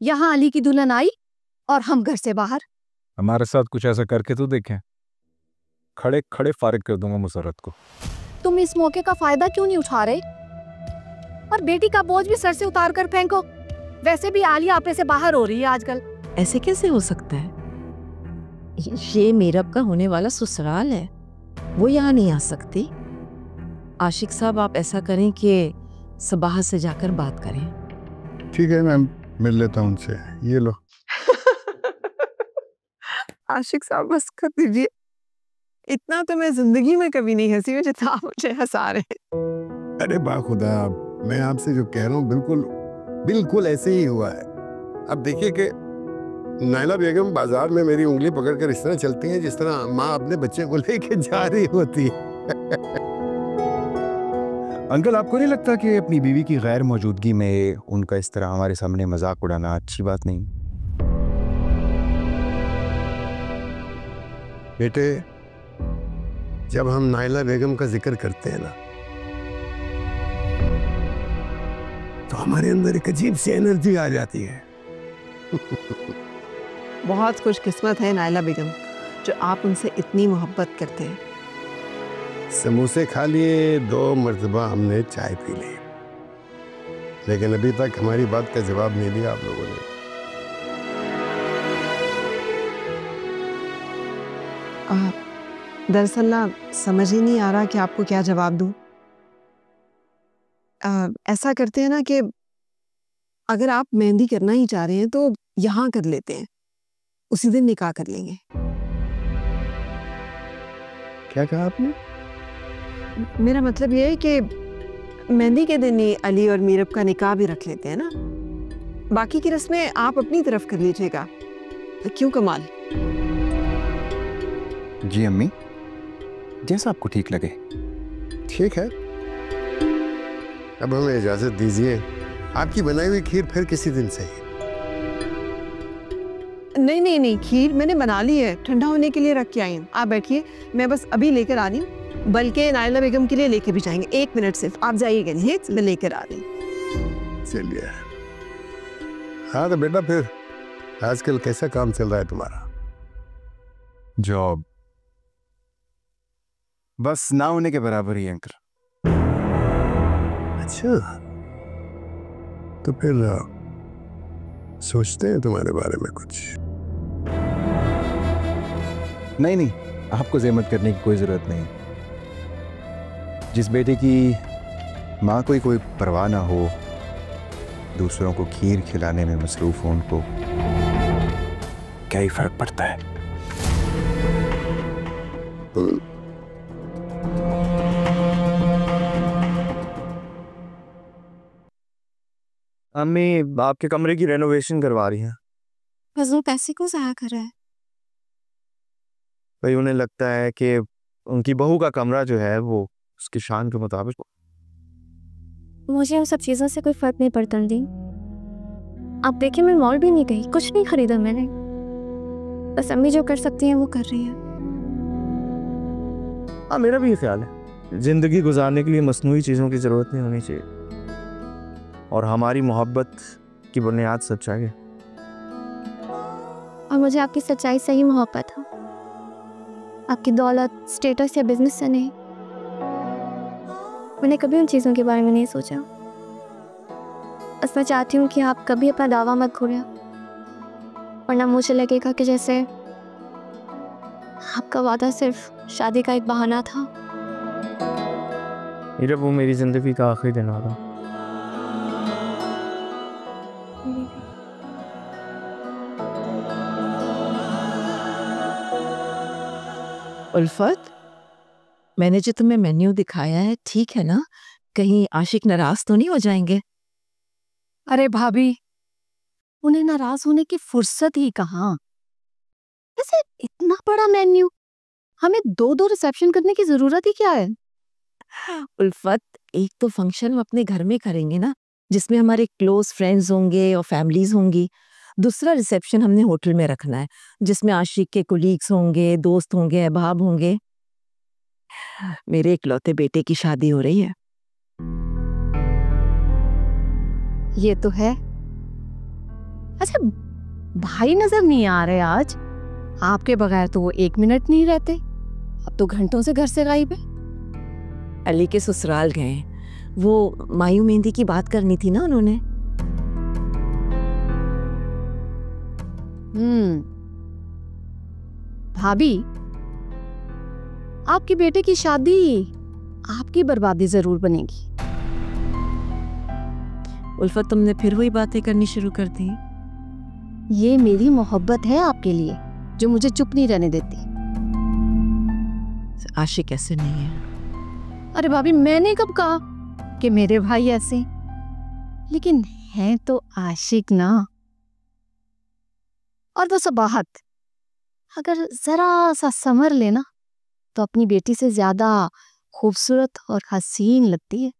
यहाँ अली की दुल्हन आई और हम घर से बाहर। हमारे साथ कुछ ऐसा करके तो देखें, खड़े खड़े फारिग कर दूंगा मुसर्रत को। तुम इस मौके का फायदा क्यों नहीं उठा रहे? और बेटी का बोझ भी सर से उतार कर फेंको। वैसे भी आलिया अपने से बाहर हो रही है आजकल। ऐसे कैसे हो सकता है? ये मीरब का होने वाला ससुराल है, वो यहाँ नहीं आ सकती। आशिक साहब, आप ऐसा करें कि सबाह से जाकर बात करें। ठीक है, मैं मिल लेता हूँ उनसे। ये लो। आशिक साहब बस कर दीजिए, इतना तो मैं जिंदगी में कभी नहीं हंसी हूँ जितना आप मुझे हंसा रहे हैं। अरे बाखुदा, मैं आपसे जो कह रहा हूँ बिल्कुल बिल्कुल ऐसे ही हुआ है। अब देखिए कि नायला बेगम बाजार में मेरी उंगली पकड़कर इस तरह चलती हैं जिस तरह माँ अपने बच्चे को लेके जा रही होती है। अंकल, आपको नहीं लगता कि अपनी बीवी की गैर मौजूदगी में उनका इस तरह हमारे सामने मजाक उड़ाना अच्छी बात नहीं? बेटे, जब हम नायला बेगम का जिक्र करते हैं ना, तो हमारे अंदर एक अजीब सी एनर्जी आ जाती है। बहुत खुशकिस्मत है नायला बेगम जो आप उनसे इतनी मोहब्बत करते हैं। समोसे खा लिए, 2 मर्तबा हमने चाय पी ली, लेकिन अभी तक हमारी बात का जवाब नहीं दिया आप लोगों ने। दरअसल ना समझ ही नहीं आ रहा कि आपको क्या जवाब दूं। ऐसा करते हैं ना कि अगर आप मेहंदी करना ही चाह रहे हैं तो यहाँ कर लेते हैं, उसी दिन निकाह कर लेंगे। क्या कहा आपने? मेरा मतलब ये है कि मेहंदी के दिन ही अली और मीरब का निकाह भी रख लेते हैं ना, बाकी की रस्में आप अपनी तरफ कर लीजिएगा। क्यों कमाल? जी अम्मी, जैसा आपको ठीक लगे। ठीक है, अब हमें इजाजत दीजिए। आपकी बनाई हुई खीर फिर किसी दिन सही। नहीं नहीं नहीं, खीर मैंने बना ली है, ठंडा होने के लिए रख के आई हूँ। आप बैठिए, मैं बस अभी लेकर आ रही हूँ, बल्कि नायला बेगम के लिए लेके भी जाएंगे। 1 मिनट सिर्फ, आप जाइएगा नहीं, मैं लेकर आ रही हूँ। चलिए। हाँ तो बेटा, फिर आजकल कैसा काम चल रहा है तुम्हारा? जॉब बस ना होने के बराबर ही अंकल। अच्छा, तो फिर सोचते हैं तुम्हारे बारे में कुछ? नहीं नहीं, आपको ज़हमत करने की कोई ज़रूरत नहीं। जिस बेटे की माँ को ही कोई परवाह ना हो, दूसरों को खीर खिलाने में मसरूफ हो, उनको क्या ही फर्क पड़ता है। अम्मी आपके कमरे की रेनोवेशन करवा रही हैं। फजूल पैसे को ज़ाया कर रहा है। भाई उन्हें लगता है कि उनकी बहू का कमरा जो है वो उसकी शान के मुताबिक। मुझे उन सब चीज़ों से कोई फर्क नहीं पड़ता दी। आप देखिए, मैं मॉल भी नहीं गई, कुछ नहीं खरीदा मैंने। बस अम्मी जो कर सकती हैं वो कर रही है। हाँ, मेरा भी ये ख्याल है, जिंदगी गुजारने के लिए मसनूई चीज़ों की ज़रूरत नहीं होनी चाहिए, और हमारी मोहब्बत की बुनियाद सच्चाई है। और मुझे आपकी सच्चाई से ही मोहब्बत है, आपकी दौलत, स्टेटस या बिजनेस से नहीं। मैंने कभी उन चीज़ों के बारे में नहीं सोचा। बस मैं चाहती हूँ कि आप कभी अपना दावा मत खोलें, वरना मुझे लगेगा कि जैसे आपका वादा सिर्फ शादी का एक बहाना था। जब वो मेरी जिंदगी का आखिरी दिन आ रहा। उल्फत, मैंने जो तुम्हें मेन्यू दिखाया है ठीक है ना? कहीं आशिक नाराज तो नहीं हो जाएंगे? अरे भाभी, उन्हें नाराज होने की फुर्सत ही कहाँ। ऐसे इतना बड़ा मेन्यू, हमें 2-2 रिसेप्शन करने की जरूरत ही क्या है? उल्फत, एक तो फंक्शन हम अपने घर में करेंगे ना, जिसमें हमारे क्लोज फ्रेंड्स होंगे और फैमिलीज होंगी। दूसरा रिसेप्शन हमने होटल में रखना है, जिसमें आशिक के कोलीग्स होंगे, दोस्त होंगे, अहबाब होंगे। मेरे इकलौते बेटे की शादी हो रही है। ये तो है, अच्छा, भाई नजर नहीं आ रहे आज। आपके बगैर तो वो 1 मिनट नहीं रहते, अब तो घंटों से घर से गायब है। अली के ससुराल गए, वो मायू मेहंदी की बात करनी थी ना उन्होंने। भाभी, आपके बेटे की शादी आपकी बर्बादी जरूर बनेगी। उल्फत, तुमने फिर वही बातें करनी शुरू कर दी। ये मेरी मोहब्बत है आपके लिए जो मुझे चुप नहीं रहने देती। आशिक ऐसे नहीं है। अरे भाभी, मैंने कब कहा कि मेरे भाई ऐसे, लेकिन हैं तो आशिक ना। और वो सबाहत अगर जरा सा समर लेना तो अपनी बेटी से ज्यादा खूबसूरत और हसीन लगती है।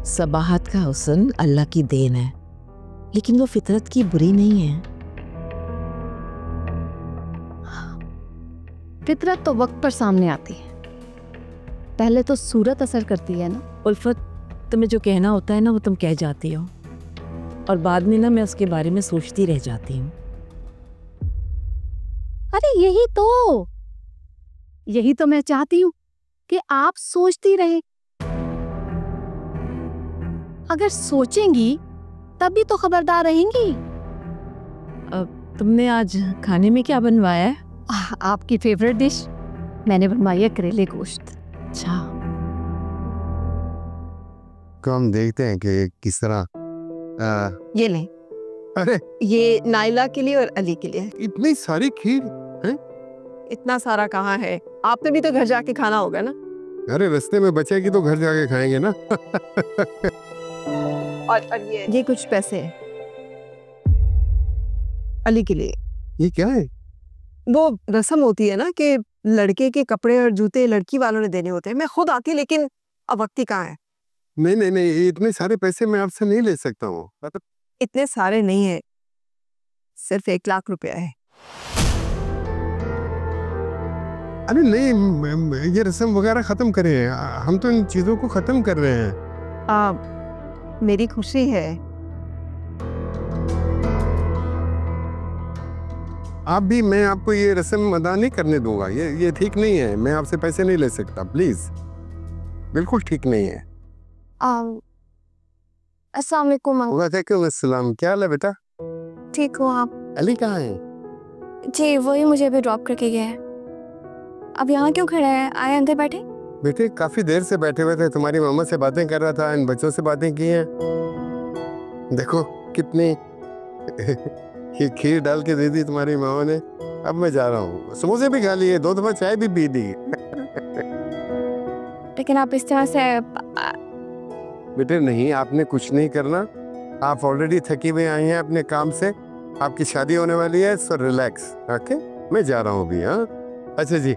सबाहत का हुस्न अल्लाह की देन है, लेकिन वो फितरत की बुरी नहीं है। फितरत तो वक्त पर सामने आती है, पहले तो सूरत असर करती है ना। उल्फत, तुम्हें जो कहना होता है ना वो तुम कह जाती हो, और बाद में ना मैं उसके बारे में सोचती रह जाती हूँ। अरे यही तो मैं चाहती हूँ कि आप सोचती रहे। अगर सोचेंगी तभी तो खबरदार रहेंगी। अब तुमने आज खाने में क्या बनवाया है? आपकी फेवरेट डिश मैंने बनवाई है, करेले गोश्त। अच्छा, तो हम देखते हैं कि किस तरह ये लें, अरे ये नाइला के लिए और अली के लिए। इतनी सारी खीर। इतना सारा कहाँ है, आपने भी तो घर जाके खाना होगा ना। अरे रास्ते में बचेगी तो घर जाके खाएंगे ना। और ये कुछ पैसे हैं अली के लिए। ये क्या है? वो रस्म होती है ना कि लड़के के कपड़े और जूते लड़की वालों ने देने होते हैं। मैं खुद आती लेकिन अब वक्त ही कहाँ है। नहीं, इतने सारे पैसे मैं आपसे नहीं ले सकता हूँ। मतलब इतने सारे नहीं है, सिर्फ 1 लाख रुपया है। अरे नहीं, ये रस्म वगैरह खत्म करें, हम तो इन चीजों को खत्म कर रहे हैं। मेरी खुशी है। आप भी, मैं आपको ये रस्म अदा नहीं करने दूंगा। ये ठीक नहीं है, मैं आपसे पैसे नहीं ले सकता, प्लीज। बिल्कुल ठीक नहीं है। अस्सलाम वालेकुम। वालेकुम अस्सलाम। क्या हाल है बेटा? ठीक हो आप? अली कहाँ है? जी, वही मुझे अभी ड्रॉप करके गया है। अब यहाँ क्यों खड़ा है? आए अंदर बैठे। बेटे काफी देर से बैठे हुए थे, तुम्हारी मामा से बातें कर रहा था, इन बच्चों से बातें की हैं। देखो कितनी ये खीर डाल के दे दी तुम्हारी मामा ने। अब मैं जा रहा हूँ, समोसे भी खा लिए, 2 दफा चाय भी पी दी। लेकिन आप इस तरह से बेटे नहीं, आपने कुछ नहीं करना। आप ऑलरेडी थकी हुई आई हैं अपने काम से, आपकी शादी होने वाली है, सो रिलैक्स। ओके, मैं जा रहा हूँ अभी। हाँ अच्छा जी,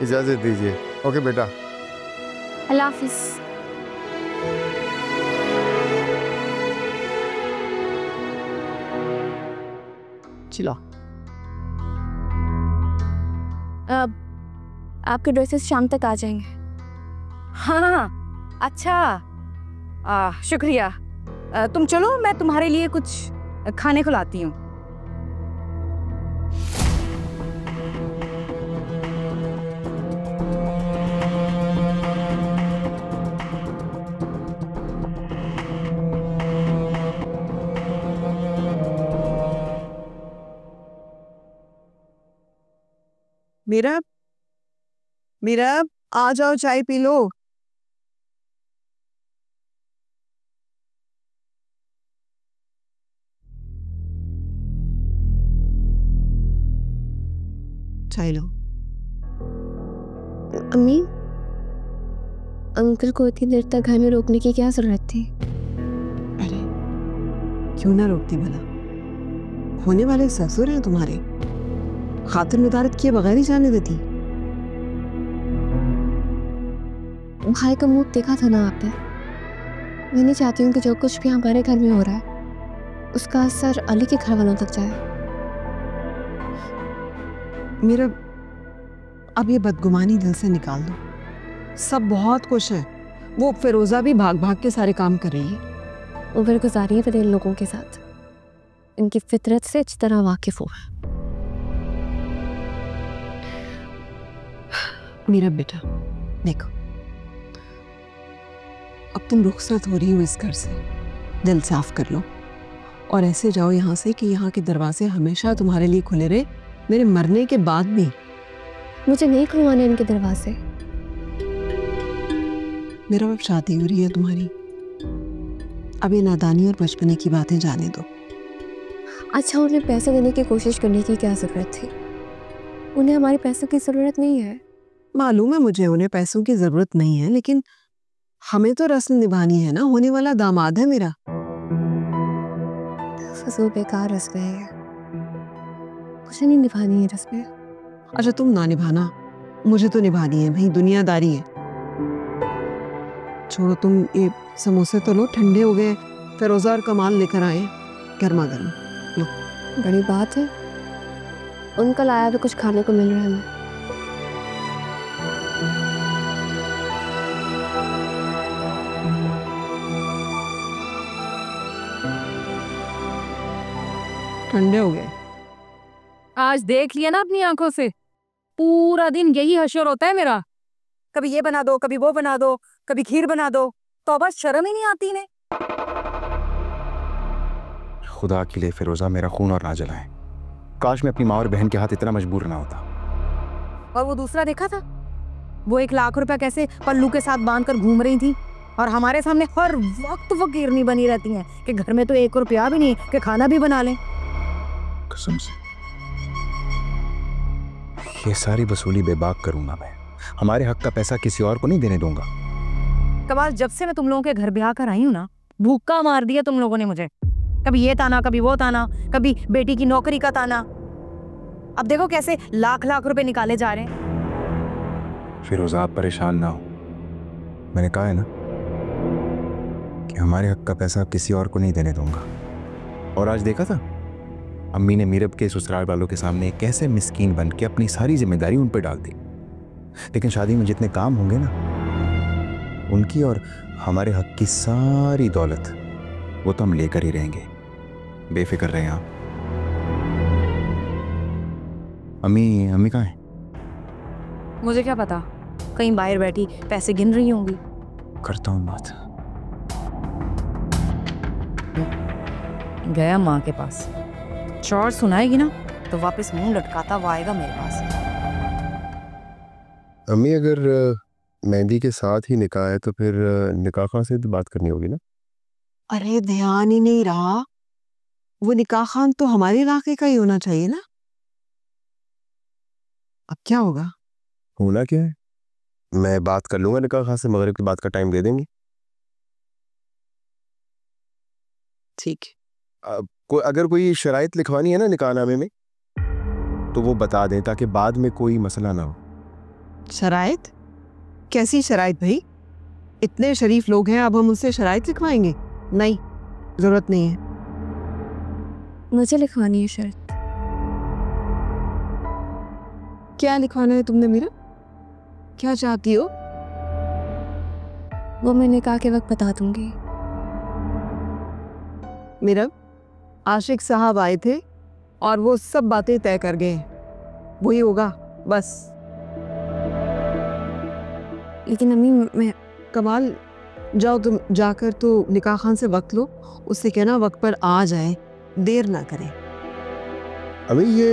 इजाजत दीजिए। ओके बेटा, अल्लाह हाफिज। चलो, अब आपके ड्रेसेस शाम तक आ जाएंगे। हाँ अच्छा, शुक्रिया। तुम चलो, मैं तुम्हारे लिए कुछ खाने को लाती हूँ। मीरा आ जाओ, चाय पी लो। चाय लो। अम्मी, अंकल को इतनी देर तक घर में रोकने की क्या जरूरत थी? अरे क्यों ना रोकती भला, होने वाले ससुर हैं तुम्हारे, खातिर मुदारत किए बगैर ही जाने देती। भाई का मुंह देखा था ना आपने। मैं नहीं चाहती हूँ कि जो कुछ भी हमारे घर में हो रहा है उसका असर अली के घर वालों तक जाए। मेरा अब ये बदगुमानी दिल से निकाल दो। सब बहुत खुश हैं, वो फिरोजा भी भाग भाग के सारे काम कर रही है। उम्र गुजारी है मैंने इन लोगों के साथ, इनकी फितरत से अच्छी तरह वाकिफ हूँ। मेरा बेटा देखो, अब तुम रुखसत हो रही हो इस घर से, दिल साफ कर लो और ऐसे जाओ यहाँ से कि यहाँ के दरवाजे हमेशा तुम्हारे लिए खुले रहे, मेरे मरने के बाद भी। मुझे नहीं खुलवाने इनके दरवाजे। मेरा अब शादी हो रही है तुम्हारी, अब ये नादानी और बचपने की बातें जाने दो। अच्छा, उन्हें पैसे देने की कोशिश करने की क्या ज़रूरत थी? उन्हें हमारे पैसों की ज़रूरत नहीं है। मालूम है मुझे उन्हें पैसों की जरूरत नहीं है, लेकिन हमें तो रस्म निभानी है ना, होने वाला दामाद है मेरा। फजूल बेकार रस्में हैं, मुझे नहीं निभानी है रस्में। अच्छा तुम ना निभाना, मुझे तो निभानी है भाई, दुनियादारी है। छोड़ो तुम, ये समोसे तो लो, ठंडे हो गए। फिरोजा और कमाल लेकर आए गर्मा गर्म। बड़ी बात है, उनका लाया भी कुछ खाने को मिल रहा है हमें। ठंडे हो गए। आज देख लिया ना अपनी आंखों से, पूरा दिन यही हशर होता है मेरा। कभी ये बना दो, कभी वो बना दो, कभी खीर बना दो, तो बस शर्म ही नहीं आती इन्हें। खुदा के लिए फिरोजा मेरा खून और ना जलाए। काश मैं अपनी माँ और बहन के हाथ इतना मजबूर ना होता। और वो दूसरा देखा था, वो 1 लाख रुपया कैसे पल्लू के साथ बांध कर घूम रही थी, और हमारे सामने हर वक्त फकीरनी बनी रहती हैं कि घर में तो 1 रुपया भी नहीं कि खाना भी बना लें। कसम से ये सारी वसूली बेबाक करूंगा मैं। हमारे हक का पैसा किसी और को नहीं देने दूंगा। कमाल, जब से मैं तुम लोगों के घर ब्याह कर आई हूँ ना, भूखा मार दिया तुम लोगों ने मुझे। कभी ये ताना, कभी वो ताना, कभी बेटी की नौकरी का ताना। अब देखो कैसे लाख लाख रुपए निकाले जा रहे हैं। फिरोजा आप परेशान ना हो, मैंने कहा है ना कि हमारे हक का पैसा किसी और को नहीं देने दूंगा। और आज देखा था अम्मी ने मीरब के ससुराल वालों के सामने कैसे मिस्कीन बन के अपनी सारी जिम्मेदारी उन पर डाल दी। लेकिन शादी में जितने काम होंगे ना, उनकी और हमारे हक की सारी दौलत वो तो हम लेकर ही रहेंगे, बेफिक्र रहें आप। अम्मी कहाँ हैं? मुझे क्या पता, कहीं बाहर बैठी पैसे गिन रही होंगी। करता हूँ बात। गया माँ के पास, चौड़ सुनाएगी ना तो वापस मुंह लटकाता वो आएगा मेरे पास। अम्मी अगर मेहंदी के साथ ही निकाह है तो फिर निकाह खान से तो बात करनी होगी ना। अरे ध्यान ही नहीं रहा, वो निकाह खान तो हमारे इलाके का ही होना चाहिए ना। अब क्या होगा? होना क्या है, मैं बात कर लूंगा निकाह खान से, मगरिब की बात का टाइम दे देंगे। ठीक है। अगर कोई शराइत लिखवानी है ना निकाहनामे में तो वो बता दें ताकि बाद में कोई मसला ना हो। शराइत? कैसी शराइत भाई? इतने शरीफ लोग हैं, अब हम उनसे शराइत लिखवाएंगे? नहीं, जरूरत नहीं है। मुझे लिखवानी है शर्त। क्या लिखवाना है तुमने मेरा? क्या चाहती हो? वो मैं निकाह के वक्त बता दूंगी। मेरा आशिक साहब आए थे और वो सब बातें तय कर गए, वही होगा बस। लेकिन अम्मी मैं कमाल, जाओ तुम जाकर तो निकाह खान से वक्त लो, उससे कहना वक्त पर आ जाए, देर ना करे। अबे ये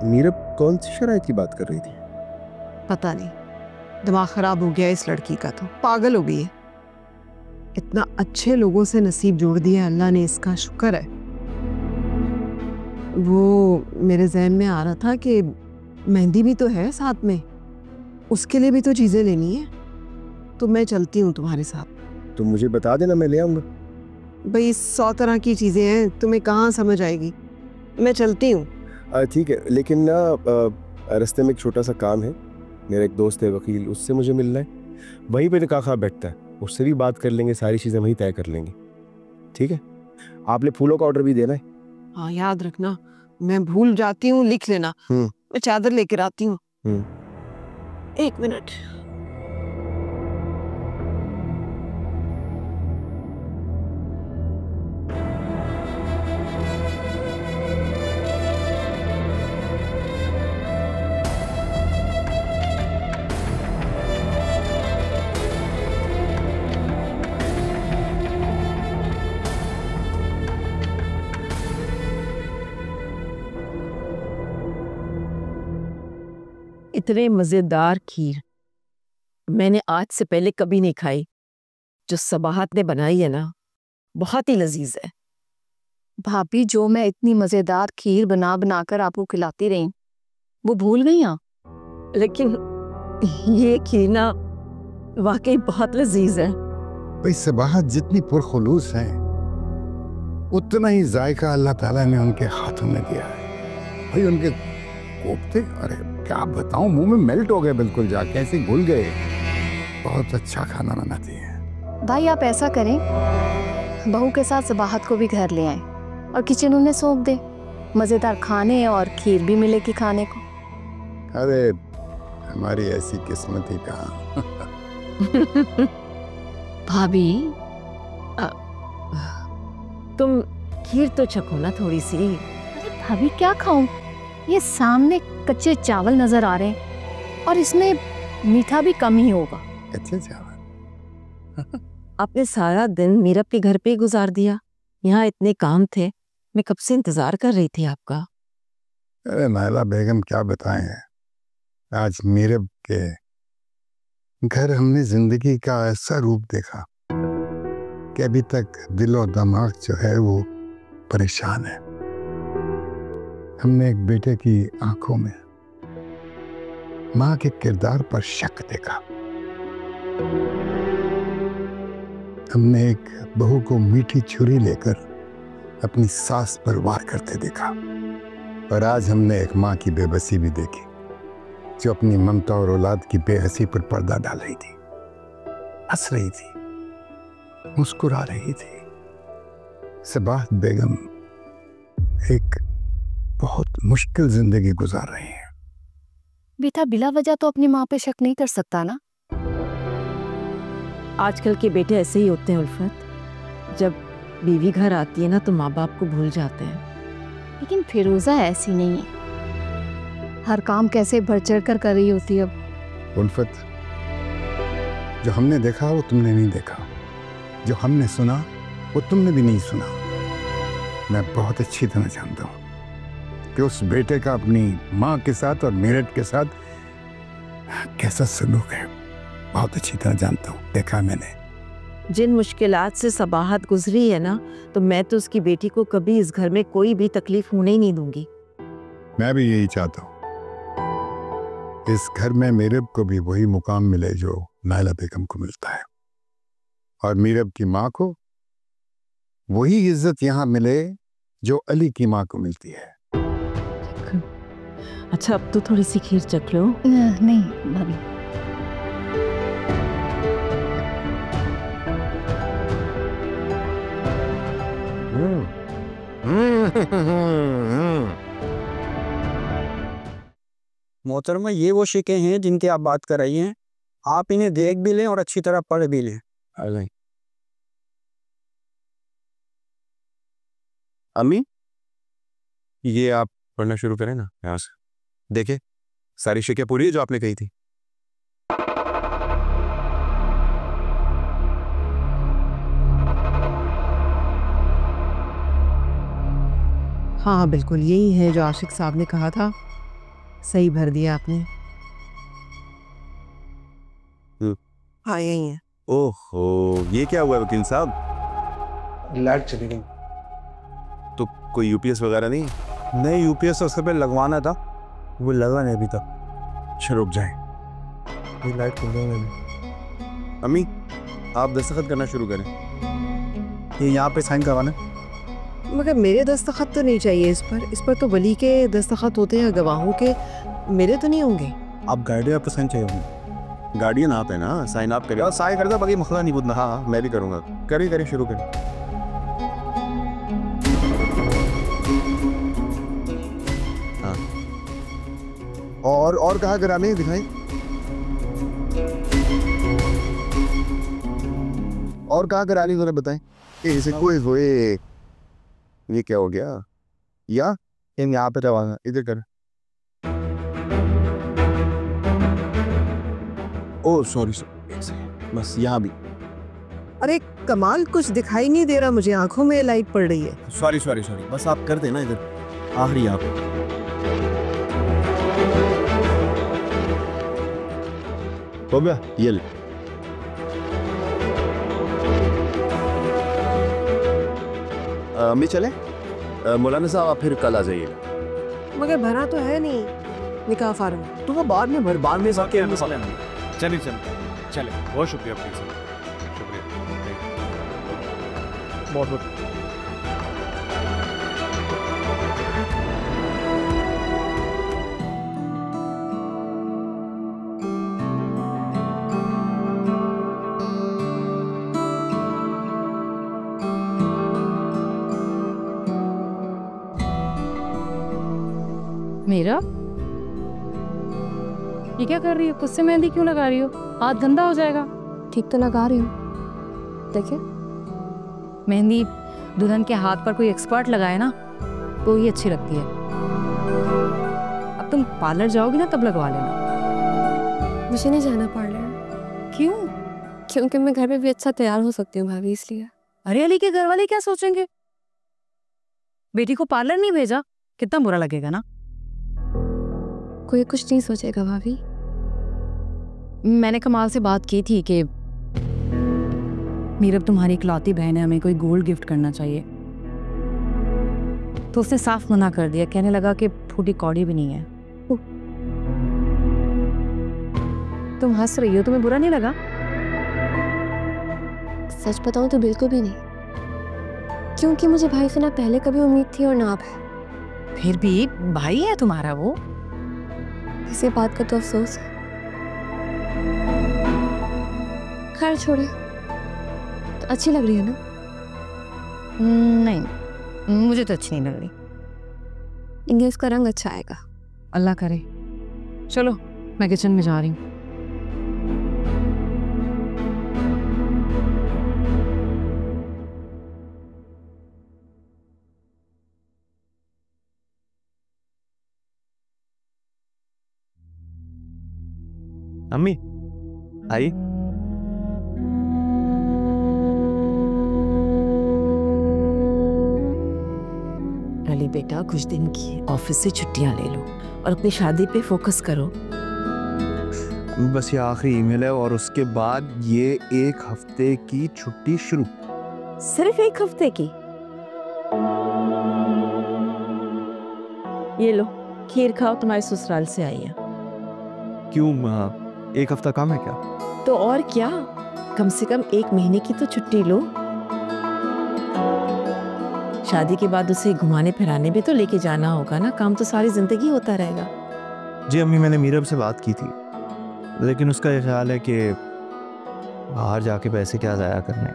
मीरब कौन सी शराइत की बात कर रही थी? पता नहीं, दिमाग खराब हो गया इस लड़की का, तो पागल हो गई है। इतना अच्छे लोगों से नसीब जोड़ दिया अल्लाह ने, इसका शुक्र है। वो मेरे जहन में आ रहा था कि मेहंदी भी तो है साथ में, उसके लिए भी तो चीज़ें लेनी है, तो मैं चलती हूँ तुम्हारे साथ। तो मुझे बता देना, मैं ले आऊँगा। भाई 100 तरह की चीज़ें हैं, तुम्हें कहाँ समझ आएगी। मैं चलती हूँ। ठीक है, लेकिन ना रास्ते में एक छोटा सा काम है, मेरा एक दोस्त है वकील, उससे मुझे मिलना है। वहीं पे निकाह खां बैठता है, उससे भी बात कर लेंगे, सारी चीज़ें वहीं तय कर लेंगे। ठीक है, आपने फूलों का ऑर्डर भी देना है। हाँ याद रखना, मैं भूल जाती हूँ, लिख लेना। मैं चादर लेकर आती हूँ। 1 मिनट। इतने मजेदार खीर मैंने आज से पहले कभी नहीं खाई। जो सबाहत ने बनाई है ना, बहुत ही लजीज है। भाभी, जो मैं इतनी मजेदार खीर बना बना कर आपको खिलाती रही, वो भूल गई आप? लेकिन ये खीर ना वाकई बहुत लजीज है। भाई सबाहत जितनी पुरखुलूस है, उतना ही जायका अल्लाह ताला ने उनके हाथों में दिया है। भाई उनके कोफ्ते, अरे क्या बताऊं, मुंह में मेल्ट हो गए बिल्कुल, जाके ऐसे घुल गए। बहुत अच्छा खाना बनाती है। भाई आप ऐसा करें, बहू के साथ सबाहत को भी घर ले आए और किचन उन्हें सौंप दे। मजेदार खाने और खीर भी मिलेगी खाने को। अरे हमारी ऐसी किस्मत ही कहाँ। भाभी, तुम खीर तो चखो ना थोड़ी सी। अरे भाभी क्या खाऊं? ये सामने कच्चे चावल नजर आ रहे हैं और इसमें मीठा भी कम ही होगा। अच्छे चावल। आपने सारा दिन मीरब के घर पे ही गुजार दिया। यहाँ इतने काम थे, मैं कब से इंतजार कर रही थी आपका। अरे नायला बेगम क्या बताएं, आज मीरब के घर हमने जिंदगी का ऐसा रूप देखा कि अभी तक दिल और दिमाग जो है वो परेशान है। हमने एक बेटे की आंखों में माँ के किरदार पर शक देखा। हमने एक बहू को मीठी छुरी लेकर अपनी सास पर वार करते देखा। और आज हमने एक माँ की बेबसी भी देखी, जो अपनी ममता और औलाद की बेहसी पर पर्दा डाल रही थी, हंस रही थी, मुस्कुरा रही थी। सबाहत बेगम एक बहुत मुश्किल जिंदगी गुजार रही हैं। बेटा बिला वजह तो अपनी माँ पे शक नहीं कर सकता ना। आजकल के बेटे ऐसे ही होते हैं उल्फत। जब बीवी घर आती है ना तो माँ बाप को भूल जाते हैं। लेकिन फिरोजा ऐसी नहीं है, हर काम कैसे बढ़ चढ़ कर रही होती है। अब उल्फत, जो हमने देखा वो तुमने नहीं देखा, जो हमने सुना वो तुमने भी नहीं सुना। मैं बहुत अच्छी तरह जानता हूँ कि उस बेटे का अपनी माँ के साथ और मेरठ के साथ कैसा सलूक है। बहुत अच्छी तरह जानता हूँ, देखा मैंने। जिन मुश्किलात से सबाहत गुजरी है ना, तो मैं तो उसकी बेटी को कभी इस घर में कोई भी तकलीफ होने ही नहीं दूंगी। मैं भी यही चाहता हूँ, इस घर में मीरब को भी वही मुकाम मिले जो नायला बेगम को मिलता है, और मीरब की माँ को वही इज्जत यहाँ मिले जो अली की माँ को मिलती है। अच्छा, अब तो थोड़ी सी खीर चख लो। नहीं भाभी। मोहतरमा, ये वो शिकें हैं जिनकी आप बात कर रही हैं। आप इन्हें देख भी लें और अच्छी तरह पढ़ भी लें। अम्मी, ये आप पढ़ना शुरू करें ना यहाँ से। देखे, सारी शिकें पूरी है जो आपने कही थी। हाँ बिल्कुल यही है जो आशिक साहब ने कहा था, सही भर दिया आपने। हाँ यही है। ओहो, ये क्या हुआ वकील साहब? लाइट चली गई। तो कोई यूपीएस वगैरह नहीं? नहीं, यूपीएस तो उसके पे लगवाना था, वो लगा नहीं अभी तक। अच्छा रुक जाए, ये लाइट खुल गई। अम्मी आप दस्तखत करना शुरू करें। ये यहाँ पे साइन करवाना। मगर मेरे दस्तखत तो नहीं चाहिए इस पर तो वली के दस्तखत होते हैं, गवाहों के, मेरे तो नहीं होंगे। आप गार्डियन, आपको साइन चाहिए होंगे। गार्डियन आप है ना, साइन आप करिए। साइन कर दो, बाकी मसला नहीं पूछना। हाँ मैं भी करूँगा। करिए शुरू करें। हाँ, और कहाँ कराने दिखाई, और कहाँ करानी जरा बताएं। इसे कोई होए, ये क्या हो गया? या यहाँ पे करवाना। इधर कर। ओ सॉरी, बस यहाँ भी। अरे कमाल, कुछ दिखाई नहीं दे रहा मुझे, आंखों में लाइट पड़ रही है। सॉरी, बस आप कर देना इधर, आखिरी आप। हो गया, ये ले। अम्मी चले? मौलाना साहब आप फिर कल आ जाइए। मगर भरा तो है नहीं निकाह फार्म। तो वो बाद में जाके चलिए चले, बहुत शुक्रिया प्लीज, शुक्रिया। बहुत बहुत मेरा ये क्या कर रही हो? खुद से मेहंदी क्यों लगा रही हो? हाथ गंदा हो जाएगा। ठीक तो लगा रही हूँ, देखिए। मेहंदी दुल्हन के हाथ पर कोई एक्सपर्ट लगाए ना तो ही अच्छी लगती है। अब तुम पार्लर जाओगी ना तब लगवा लेना। मुझे नहीं जाना पार्लर। क्यों? क्योंकि मैं घर पे भी अच्छा तैयार हो सकती हूँ भाभी, इसलिए। अरे अली के घर वाले क्या सोचेंगे? बेटी को पार्लर नहीं भेजा, कितना बुरा लगेगा ना। कोई कुछ नहीं सोचेगा भाभी। मैंने कमाल से बात की थी कि मीरब तुम्हारी इकलौती बहन है, हमें कोई गोल्ड गिफ्ट करना चाहिए, तो उसने साफ मना कर दिया। कहने लगा कि फूटी कौड़ी भी नहीं है। तुम हंस रही हो, तुम्हें बुरा नहीं लगा? सच बताऊं तो बिल्कुल भी नहीं, क्योंकि मुझे भाई से ना पहले कभी उम्मीद थी और ना अब है। फिर भी भाई है तुम्हारा वो। इसी बात का तो अफसोस है। खैर छोड़े, तो अच्छी लग रही है ना? नहीं, मुझे तो अच्छी नहीं लग रही। इंग्लिश का रंग अच्छा आएगा। अल्लाह करे। चलो मैं किचन में जा रही हूँ। अम्मी आई। अली बेटा, कुछ दिन की ऑफिस से छुट्टियां ले लो और अपनी शादी पे फोकस करो। बस ये आखिरी ईमेल है और उसके बाद ये 1 हफ्ते की छुट्टी शुरू। सिर्फ 1 हफ्ते की? ये लो खीर खाओ, तुम्हारे ससुराल से आई है। क्यों 1 हफ्ता काम है क्या? तो और क्या, कम से कम 1 महीने की तो छुट्टी लो। शादी के बाद उसे घुमाने फिराने भी तो लेके जाना होगा ना, काम तो सारी जिंदगी होता रहेगा। जी अम्मी, मैंने मीरब से बात की थी, लेकिन उसका ये ख्याल है कि बाहर जाके पैसे क्या ज़ाया करने,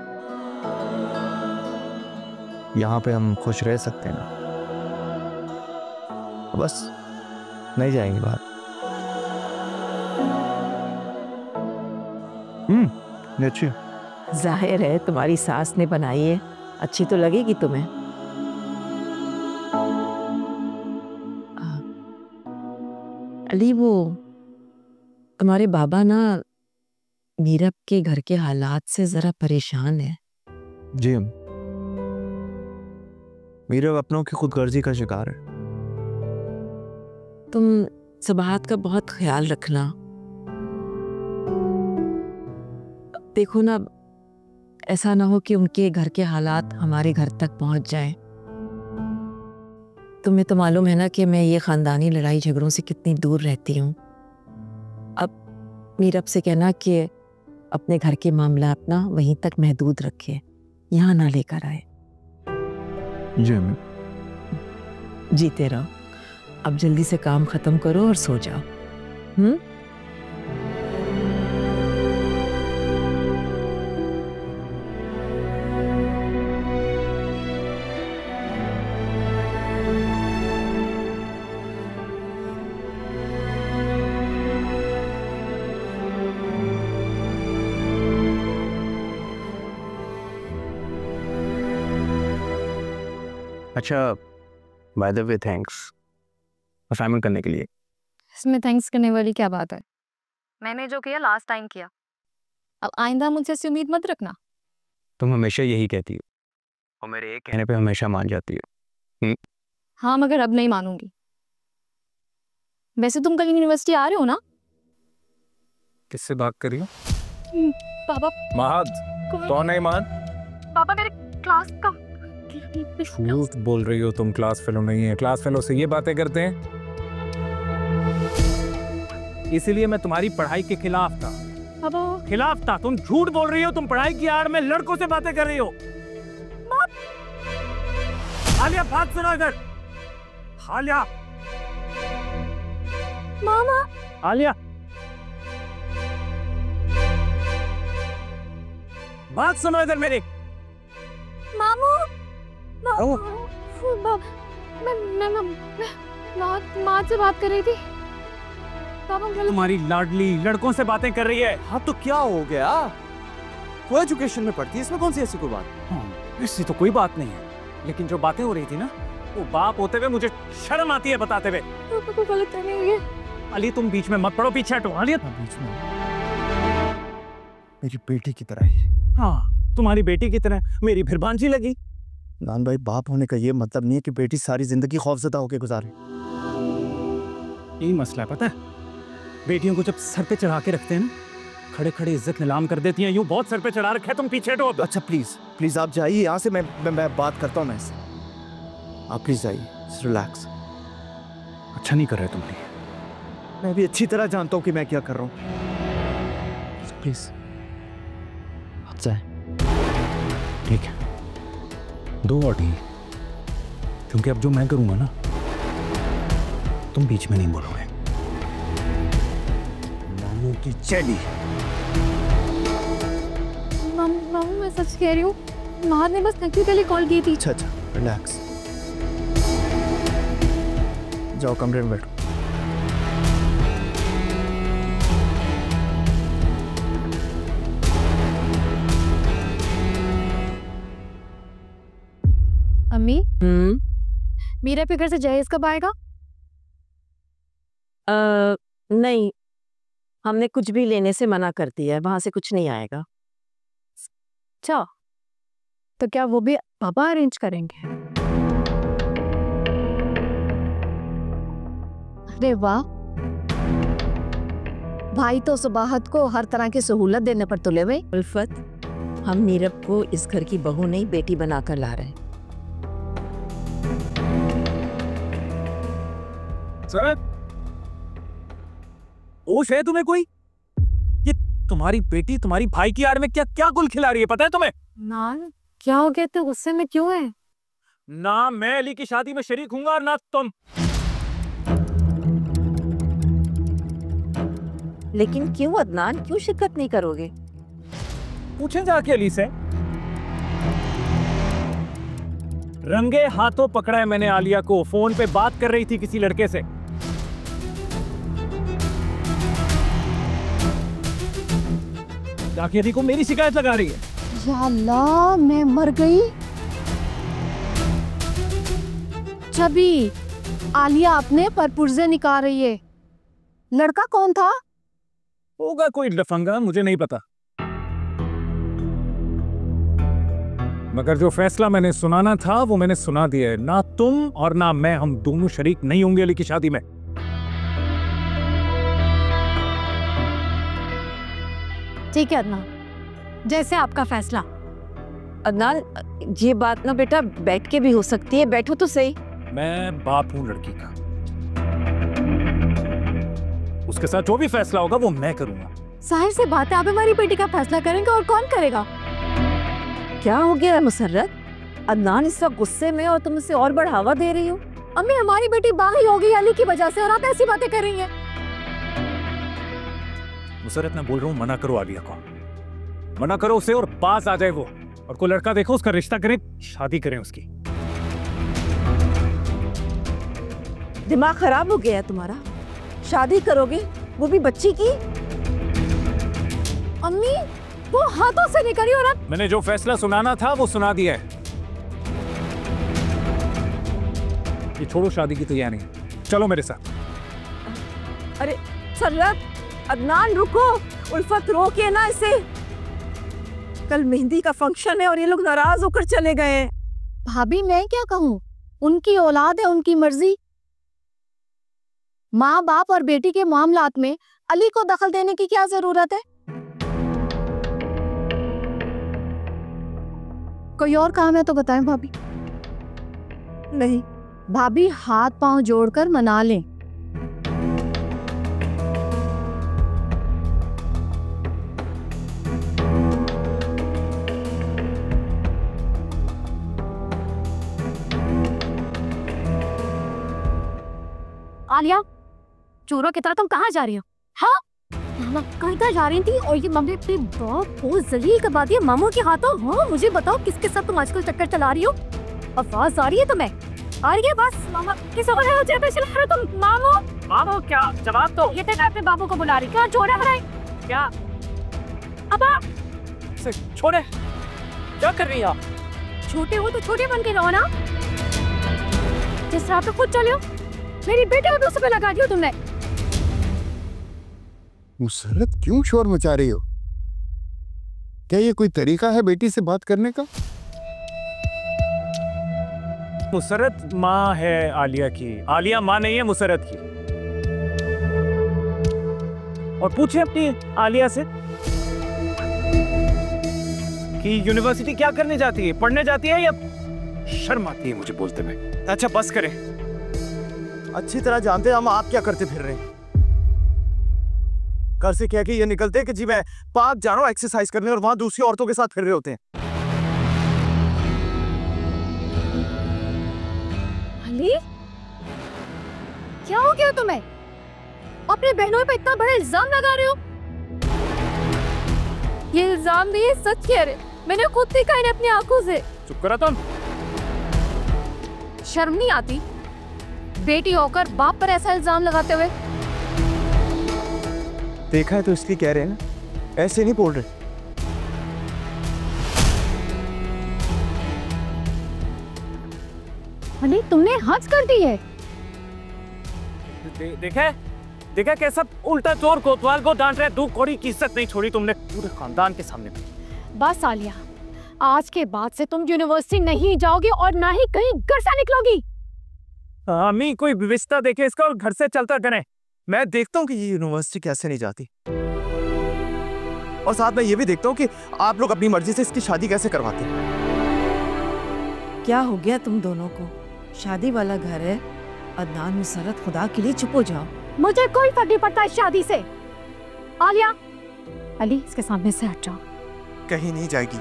यहाँ पे हम खुश रह सकते हैं ना, बस नहीं जाएंगे बाहर। ये अच्छी है। जाहिर है तुम्हारी सास ने बनाई है, अच्छी तो लगेगी तुम्हें। अली, वो तुम्हारे बाबा ना मीरब के घर के हालात से जरा परेशान है। जी हम मीरब अपनों की खुदगर्जी का शिकार है। तुम सबाहत का बहुत ख्याल रखना। देखो ना, ऐसा ना हो कि उनके घर के हालात हमारे घर तक पहुंच जाएं। तुम्हें तो मालूम है ना कि मैं ये खानदानी लड़ाई झगड़ों से कितनी दूर रहती हूँ। अब मीरब से कहना कि अपने घर के मामला अपना वहीं तक महदूद रखे, यहाँ ना लेकर आए। जी अम्मी। जीते रहो। अब जल्दी से काम खत्म करो और सो जाओ। अच्छा, by the way thanks assignment करने के लिए। इसमें थैंक्स करने वाली क्या बात है? मैंने जो किया लास्ट टाइम किया, अब आइंदा मुझसे ऐसी उम्मीद मत रखना। तुम हमेशा यही कहती हो और मेरे एक कहने पे हमेशा मान जाती हो। हाँ, मगर अब नहीं मानूंगी। वैसे तुम कल यूनिवर्सिटी आ रहे हो ना? किससे भाग कर रही हो? पापा महद, कौन है महद? पापा मेरे क्लास का झूठ बोल रही हो तुम, क्लास फेलो नहीं है। क्लास फेलो से ये बातें करते हैं? इसीलिए मैं तुम्हारी पढ़ाई के खिलाफ था। खिलाफ था। तुम झूठ बोल रही हो, तुम पढ़ाई की आड़ में लड़कों से बातें कर रही हो। आलिया बात सुनो इधर। आलिया, मामा आलिया बात सुनो इधर मेरी। मामू मैं माँ से बात कर रही थी। पापा तुम्हारी लाडली लड़कों से बातें कर रही है। हाँ तो क्या हो गया? वो एजुकेशन में पढ़ती है, इसमें कौन सी ऐसी कोई बात? इससे तो कोई बात नहीं है, लेकिन जो बातें हो रही थी ना, वो बाप होते हुए मुझे शर्म आती है बताते हुए। पापा को गलत नहीं है। अली तुम बीच में मत पड़ो, पीछे हटो। आलिया बीच में। मेरी बेटी की तरह ही। हाँ, तुम्हारी बेटी की तरह मेरी फिर भांजी लगी। नान भाई, बाप होने का ये मतलब नहीं है कि बेटी सारी जिंदगी खौफजदा होकर गुजारे। यही मसला है, पता है? बेटियों को जब सर पे चढ़ा के रखते हैं ना, खड़े खड़े इज्जत नीलाम कर देती हैं। यूं बहुत सर पे चढ़ा रखा है, तुम पीछे हटो। अच्छा प्लीज प्लीज आप जाइए यहाँ से, मैं बात करता हूँ मैं इससे। आप प्लीज जाइए, रिलैक्स। अच्छा नहीं कर रहे तुम भी। मैं भी अच्छी तरह जानता हूँ कि मैं क्या कर रहा हूँ। प्लीज आप जाए। ठीक है, दो और ठीक, क्योंकि अब जो मैं करूंगा ना, तुम बीच में नहीं बोलोगे। मामू की चैली। मामू मैं सच कह रही हूँ, महद ने बस नकली के लिए कॉल की थी। अच्छा रिलैक्स, जाओ कमरे में बैठो। अम्मी मीरा के घर से जहेज कब आएगा? नहीं, हमने कुछ भी लेने से मना कर दिया है, वहां से कुछ नहीं आएगा। अच्छा, तो क्या वो भी पापा अरेंज करेंगे? अरे वाह, भाई तो सुबाहत को हर तरह की सहूलत देने पर तुले हुए। उल्फत, हम नीरब को इस घर की बहू नहीं बेटी बनाकर ला रहे हैं। होश है तुम्हें कोई? ये तुम्हारी बेटी तुम्हारी भाई की आड़ में क्या क्या गुल खिला रही है, पता है तुम्हें? नान क्या हो गया, तो गुस्से में क्यों है? ना मैं अली की शादी में शरीक हूंगा और ना तुम। लेकिन क्यों अदनान, क्यों शिरकत नहीं करोगे? पूछें जाके अली से। रंगे हाथों पकड़ा है मैंने आलिया को, फोन पे बात कर रही थी किसी लड़के से। जाके अली को मेरी शिकायत लगा रही है। या अल्लाह, मैं मर गई। छवि, आलिया अपने परपुर्जे निकाल रही है। लड़का कौन था? होगा कोई लफंगा, मुझे नहीं पता। मगर जो फैसला मैंने सुनाना था वो मैंने सुना दिया है। ना तुम और ना मैं, हम दोनों शरीक नहीं होंगे अली की शादी में। ठीक है अदनान, जैसे आपका फैसला। अदनान, ये बात ना बेटा बैठ के भी हो सकती है, बैठो तो सही। मैं बाप हूं लड़की का, उसके साथ जो भी फैसला होगा वो मैं करूंगा। जाहिर सी बात है, आप हमारी बेटी का फैसला करेंगे और कौन करेगा? क्या हो गया है मुसर्रत? अदनान इस वक्त गुस्से में और तुम उसे और बढ़ावा दे रही हो। अम्मी, हमारी बेटी बागी हो गई अली की वजह से और आप ऐसी बातें कर रही हैं। मुसर्रत, मैं बोल रहा हूँ मना करो आलिया को, मना करो उसे और पास आ जाए वो, और कोई लड़का देखो उसका रिश्ता करें, शादी करें उसकी। दिमाग खराब हो गया है तुम्हारा? शादी करोगे, वो भी बच्ची की? अम्मी, वो हाथों से निकली और अब मैंने जो फैसला सुनाना था वो सुना दिया है। ये छोड़ो शादी की तैयारी, चलो मेरे साथ। अरे सररत, अदनान रुको, उल्फत रोके ना इसे। कल मेहंदी का फंक्शन है और ये लोग नाराज होकर चले गए हैं। भाभी मैं क्या कहूँ, उनकी औलाद है, उनकी मर्जी। माँ बाप और बेटी के मामलात में अली को दखल देने की क्या जरूरत है? कोई और काम है तो बताएं भाभी। नहीं, भाभी हाथ पांव जोड़कर मना लें। आलिया, चोरों की तरह तुम कहाँ जा रही हो? हाँ, मामा कहीं जा रही थी और ये मम्मी अपने बाप को जलील करवा दिया मामू के हाथों। हाँ, मुझे बताओ किसके साथ तुम आजकल चक्कर चला रही हो? आवाज आ रही है तुम्हें? आ रही है बस? मामा किस हो रहे हो? चक्कर चला रहे हो तुम? मामू, मामू क्या जवाब दो। ये देखो अपने बाबू को बुला रही। क्या छोड़े हमारे? क्या? अब छोड़े, क्या कर रही हो? छोटे हो तो छोटे बन के रहो ना। जिस तरह पे खुद चले हो, मेरी बेटे को दूसरे पे लगा दिया तुमने। मुसर्रत क्यों शोर मचा रही हो? क्या ये कोई तरीका है बेटी से बात करने का? मुसर्रत माँ है आलिया की, आलिया माँ नहीं है मुसर्रत की। और पूछे अपनी आलिया से कि यूनिवर्सिटी क्या करने जाती है, पढ़ने जाती है या शर्म आती है मुझे बोलते हुए? अच्छा बस करें, अच्छी तरह जानते हैं हम आप क्या करते फिर रहे हैं। घर से कह के ये निकलते कि जी मैं पार्क जा रहा हूँ एक्सरसाइज करने, और वहां दूसरी औरतों के साथ फिर रहे होते हैं। अली, क्या हो गया तुम्हें? अपने बहनों पे इतना बड़ा इल्जाम लगा रहे हो? ये इल्जाम नहीं है, सच कह रहे। मैंने खुद देखा है अपनी आंखों से। चुप करो तुम। शर्म नहीं आती बेटी होकर बाप पर ऐसा इल्जाम लगाते हुए? देखा है तो इसलिए कह रहे हैं ना, ऐसे नहीं बोल रहे। अली, तुमने हद कर दी है। देखा कैसा उल्टा चोर कोतवाल को डांट रहा है। 2 कौड़ी की इज्जत नहीं छोड़ी तुमने पूरे खानदान के सामने। बस आलिया, आज के बाद से तुम यूनिवर्सिटी नहीं जाओगी और ना ही कहीं घर से निकलोगी। अम्मी कोई विविधता देखे इसका और घर से चलता करें। मैं देखता हूँ कि ये यूनिवर्सिटी कैसे नहीं जाती, और साथ में ये भी देखता हूँ कि आप लोग अपनी मर्जी से इसकी शादी कैसे करवाते हैं। क्या हो गया तुम दोनों को? शादी वाला घर है। अदनान, मुसर्रत, खुदा के लिए चुप हो जाओ। मुझे कोई फर्क नहीं पड़ता इस शादी से। आलिया, अली इसके सामने से हट जाओ। कहीं नहीं जाएगी।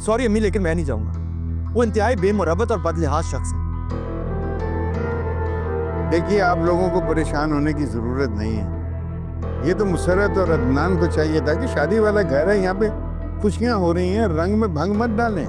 सॉरी अम्मी, लेकिन मैं नहीं जाऊंगा। वो इंतहाई बेमुरब्बत और बदलिहाज शख्स है। देखिए, आप लोगों को परेशान होने की जरूरत नहीं है। ये तो मुसर्रत और अदनान को चाहिए था कि शादी वाला घर है, यहाँ पे खुशियां हो रही हैं, रंग में भंग मत डालें।